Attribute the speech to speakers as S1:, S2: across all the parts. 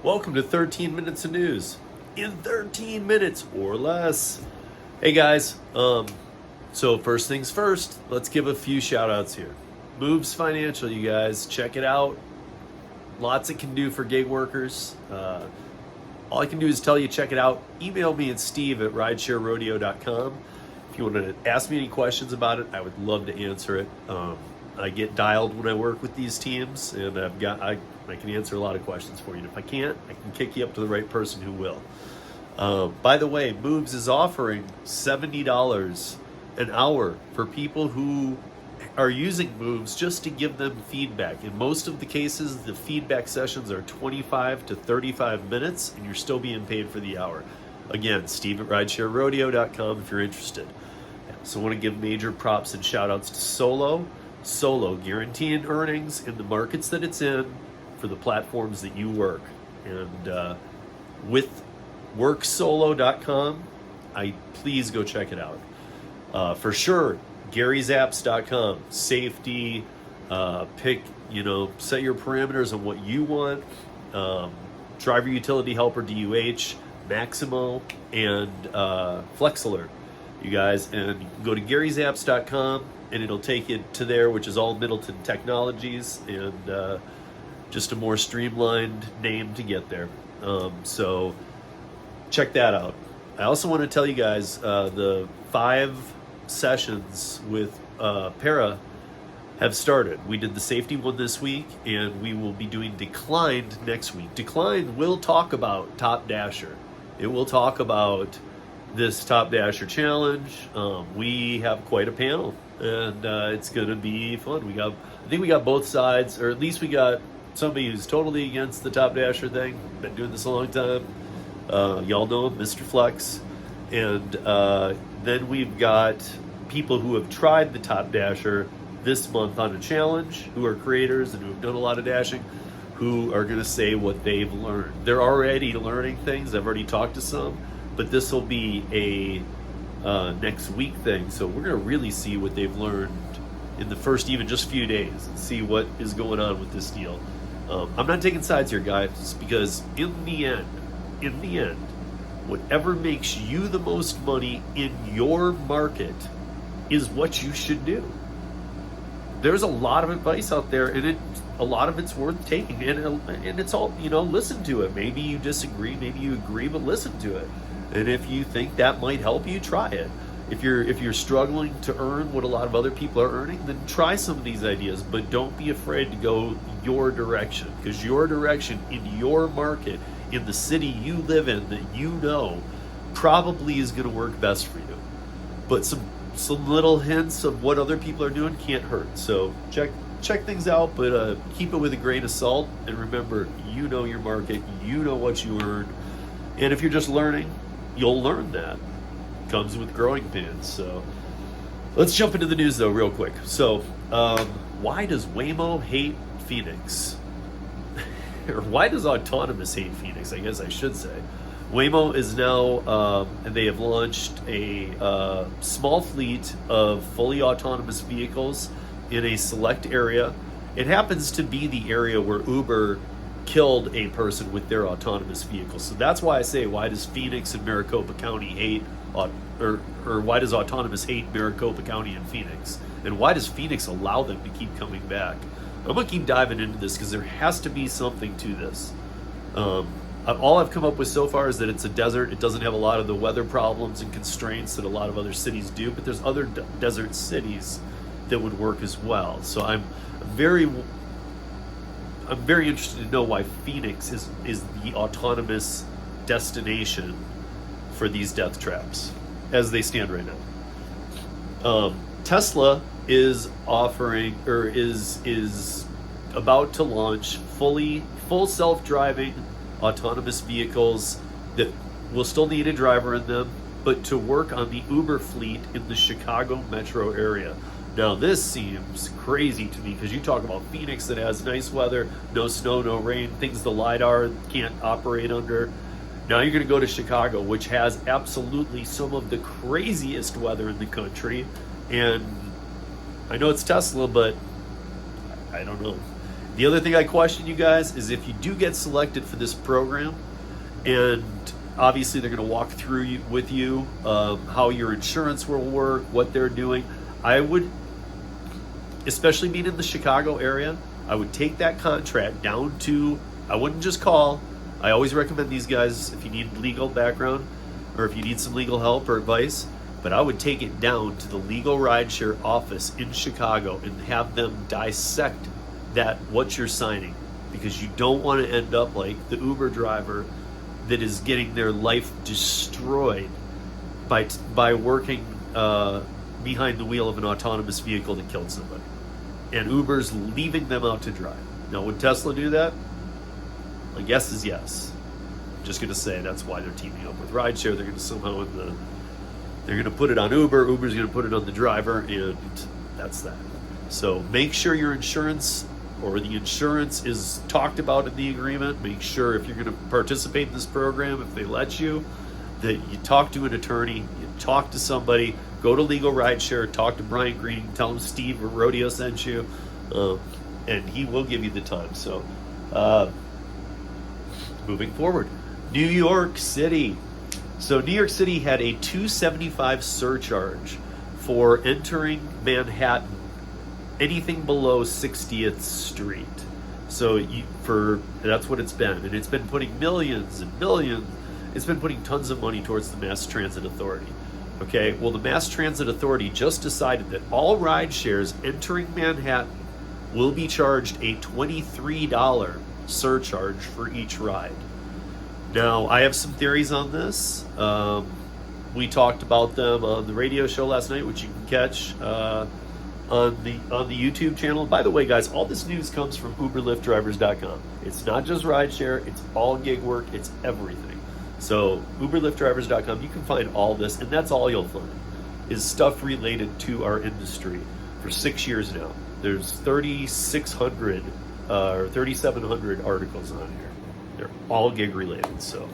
S1: Welcome to 13 Minutes of News in 13 minutes or less. Hey guys, so first things first, let's give a few shout outs here. Moves Financial, you guys, check it out. Lots it can do for gig workers. All I can do is tell you, check it out. Email me at steve@ridesharerodeo.com. If you want to ask me any questions about it, I would love to answer it. I get dialed when I work with these teams, and I can answer a lot of questions for you. And if I can't, I can kick you up to the right person who will. By the way, Moves is offering $70 an hour for people who are using Moves just to give them feedback. In most of the cases, the feedback sessions are 25 to 35 minutes, and you're still being paid for the hour. Again, steve@ridesharerodeo.com if you're interested. So I want to give major props and shout outs to Solo, guaranteeing earnings in the markets that it's in for the platforms that you work. And with worksolo.com, please go check it out. For sure, GaryZapps.com, safety, set your parameters on what you want. Driver Utility Helper, DUH, Maximo, and FlexAlert, you guys. And you can go to GaryZapps.com, and it'll take you to there, which is all Middleton Technologies, and just a more streamlined name to get there. So check that out. I also want to tell you guys the 5 sessions with Para have started. We did the safety one this week, and we will be doing Declined next week. Declined will talk about Top Dasher. It will talk about this Top Dasher challenge. We have quite a panel, and it's going to be fun. I think we got both sides, or at least we got somebody who's totally against the Top Dasher thing. Been doing this a long time. Y'all know him, Mr. Flex. And then we've got people who have tried the Top Dasher this month on a challenge, who are creators and who have done a lot of dashing, who are going to say what they've learned. They're already learning things. I've already talked to some, but this will be a next week thing. So we're going to really see what they've learned in the first even just few days and see what is going on with this deal. I'm not taking sides here, guys, because in the end, whatever makes you the most money in your market is what you should do. There's a lot of advice out there, and a lot of it's worth taking, and it's all, listen to it. Maybe you disagree, maybe you agree, but listen to it. And if you think that might help you, try it. If you're struggling to earn what a lot of other people are earning, then try some of these ideas, but don't be afraid to go your direction, because your direction in your market, in the city you live in that probably is going to work best for you. But some little hints of what other people are doing can't hurt. So check things out, but keep it with a grain of salt, and remember, you know your market, you know what you earn, and if you're just learning, you'll learn that. Comes with growing pains. So let's jump into the news though real quick. So why does Waymo hate Phoenix? Or why does Autonomous hate Phoenix? I guess I should say. Waymo is now, and they have launched a small fleet of fully autonomous vehicles in a select area. It happens to be the area where Uber killed a person with their autonomous vehicle. So that's why I say, why does Phoenix and Maricopa County hate, or why does Autonomous hate Maricopa County and Phoenix? And why does Phoenix allow them to keep coming back? I'm going to keep diving into this because there has to be something to this. All I've come up with so far is that it's a desert. It doesn't have a lot of the weather problems and constraints that a lot of other cities do, but there's other desert cities that would work as well. So I'm very interested to know why Phoenix is the autonomous destination for these death traps as they stand right now. Tesla is offering, or is about to launch full self-driving autonomous vehicles that will still need a driver in them, but to work on the Uber fleet in the Chicago metro area. Now this seems crazy to me, because you talk about Phoenix that has nice weather, no snow, no rain, things the LiDAR can't operate under. Now you're going to go to Chicago, which has absolutely some of the craziest weather in the country. And I know it's Tesla, but I don't know. The other thing I question you guys is if you do get selected for this program, and obviously they're going to walk through with you how your insurance will work, what they're doing. I would, especially being in the Chicago area, I would take that contract down to, I wouldn't just call. I always recommend these guys if you need legal background or if you need some legal help or advice, but I would take it down to the legal rideshare office in Chicago and have them dissect that, what you're signing, because you don't want to end up like the Uber driver that is getting their life destroyed by working behind the wheel of an autonomous vehicle that killed somebody, and Uber's leaving them out to dry. Now, would Tesla do that? My guess is yes. I'm just going to say that's why they're teaming up with rideshare. They're going to somehow they're going to put it on Uber. Uber's going to put it on the driver, and that's that. So make sure your insurance or the insurance is talked about in the agreement. Make sure if you're going to participate in this program, if they let you, that you talk to an attorney, you talk to somebody, go to Legal Rideshare, talk to Brian Green, tell him Steve or Rodeo sent you, and he will give you the time. So moving forward, New York City. So New York City had a $2.75 surcharge for entering Manhattan, anything below 60th Street. So that's what it's been, and it's been putting millions and millions. It's been putting tons of money towards the Mass Transit Authority. Okay, well, the Mass Transit Authority just decided that all ride shares entering Manhattan will be charged a $23 surcharge for each ride. Now, I have some theories on this. We talked about them on the radio show last night, which you can catch on the YouTube channel. By the way, guys, all this news comes from UberLiftDrivers.com. It's not just rideshare, it's all gig work, it's everything. So UberLiftDrivers.com, you can find all this, and that's all you'll find is stuff related to our industry for 6 years now. There's 3,600 or 3,700 articles on here. They're all gig related. So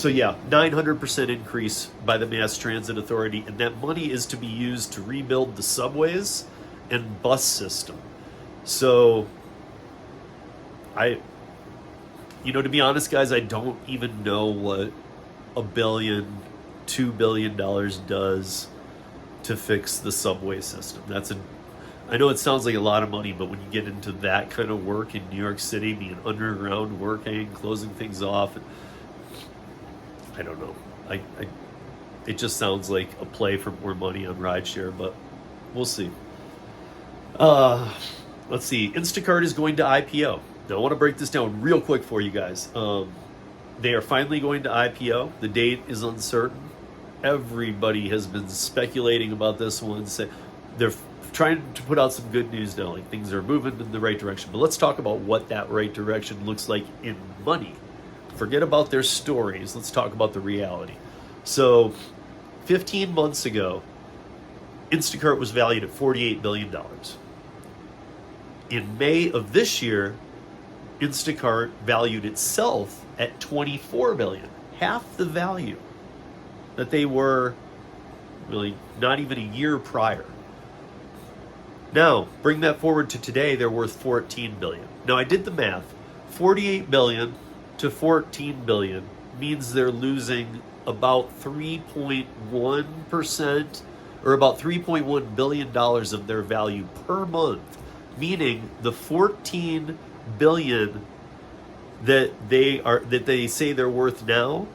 S1: yeah, 900% increase by the Mass Transit Authority, and that money is to be used to rebuild the subways and bus system. So to be honest, guys, I don't even know what $1 billion, $2 billion does to fix the subway system. I know it sounds like a lot of money, but when you get into that kind of work in New York City, being underground working, closing things off, I don't know. It just sounds like a play for more money on rideshare, but we'll see. Let's see. Instacart is going to IPO. Now, I want to break this down real quick for you guys. They are finally going to IPO. The date is uncertain. Everybody has been speculating about this one. They're trying to put out some good news now, like things are moving in the right direction. But let's talk about what that right direction looks like in money. Forget about their stories. Let's talk about the reality. So 15 months ago, Instacart was valued at $48 billion. In May of this year, Instacart valued itself at $24 billion, half the value that they were really not even a year prior. Now, bring that forward to today, they're worth $14 billion. Now, I did the math. $48 billion to $14 billion means they're losing about 3.1% or about $3.1 billion of their value per month, meaning the $14 billion that they say they're worth now,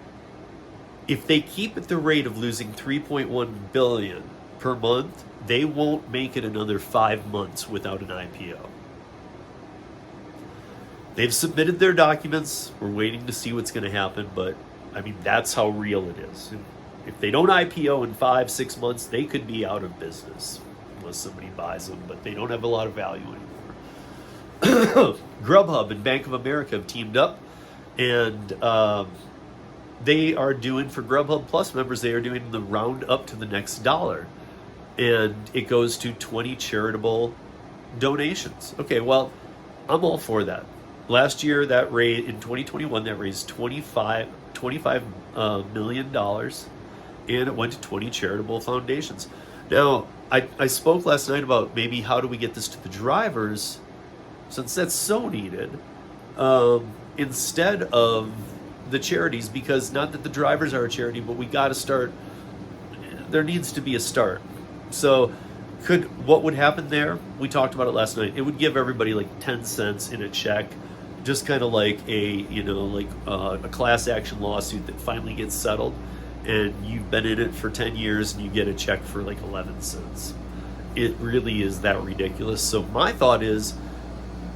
S1: if they keep at the rate of losing 3.1 billion per month, they won't make it another 5 months without an IPO. They've submitted their documents. We're waiting to see what's going to happen, but I mean, that's how real it is. If they don't IPO in 5-6 months, they could be out of business unless somebody buys them, but they don't have a lot of value anymore. Grubhub and Bank of America have teamed up, and they are doing, for Grubhub Plus members, they are doing the round up to the next dollar, and it goes to 20 charitable donations. Okay, well, I'm all for that. Last year, in 2021, that raised $25 million, and it went to 20 charitable foundations. Now, I spoke last night about maybe how do we get this to the drivers, since that's so needed, instead of the charities, because not that the drivers are a charity, but we got to start. There needs to be a start. So what would happen there? We talked about it last night. It would give everybody like 10 cents in a check, just kind of like a class action lawsuit that finally gets settled, and you've been in it for 10 years and you get a check for like 11 cents. It really is that ridiculous. So my thought is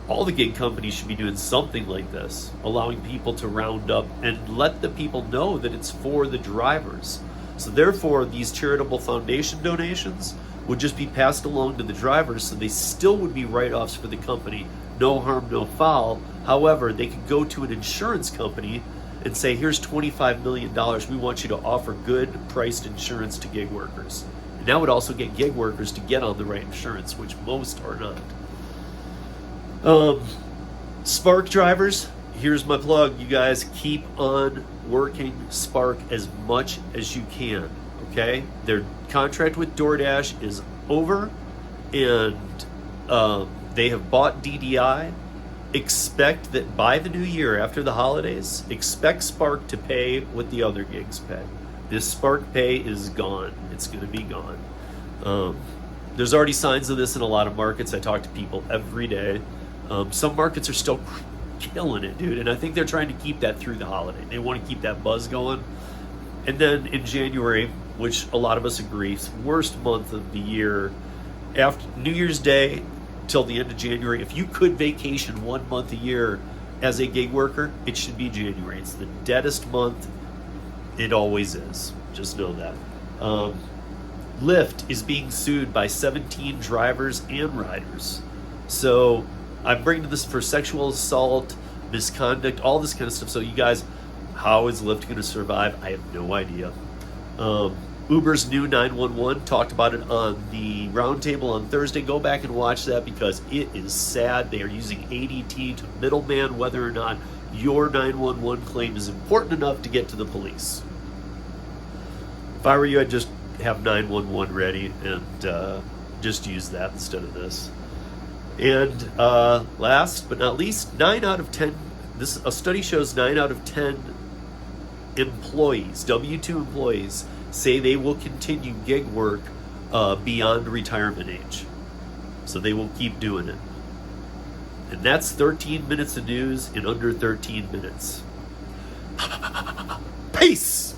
S1: all the gig companies should be doing something like this, allowing people to round up and let the people know that it's for the drivers. So therefore, these charitable foundation donations would just be passed along to the drivers, so they still would be write-offs for the company. No harm, no foul. However, they could go to an insurance company and say, here's $25 million. We want you to offer good priced insurance to gig workers. And that would also get gig workers to get on the right insurance, which most are not. Spark drivers, here's my plug. You guys keep on working Spark as much as you can, okay? Their contract with DoorDash is over, and they have bought DDI. Expect that by the new year, after the holidays, expect Spark to pay what the other gigs pay. This Spark pay is gone. It's going to be gone. There's already signs of this in a lot of markets. I talk to people every day. Some markets are still killing it, dude, and I think they're trying to keep that through the holiday. They want to keep that buzz going. And then in January, which a lot of us agree, is the worst month of the year, after New Year's Day till the end of January, if you could vacation 1 month a year as a gig worker, it should be January. It's the deadest month. It always is. Just know that. Lyft is being sued by 17 drivers and riders. So I'm bringing this for sexual assault, misconduct, all this kind of stuff. So you guys, how is Lyft going to survive? I have no idea. Uber's new 911, talked about it on the roundtable on Thursday. Go back and watch that because it is sad. They are using ADT to middleman whether or not your 911 claim is important enough to get to the police. If I were you, I'd just have 911 ready and just use that instead of this. And last but not least, 9 out of 10, a study shows 9 out of 10 employees, W-2 employees, say they will continue gig work beyond retirement age. So they will keep doing it. And that's 13 minutes of news in under 13 minutes. Peace!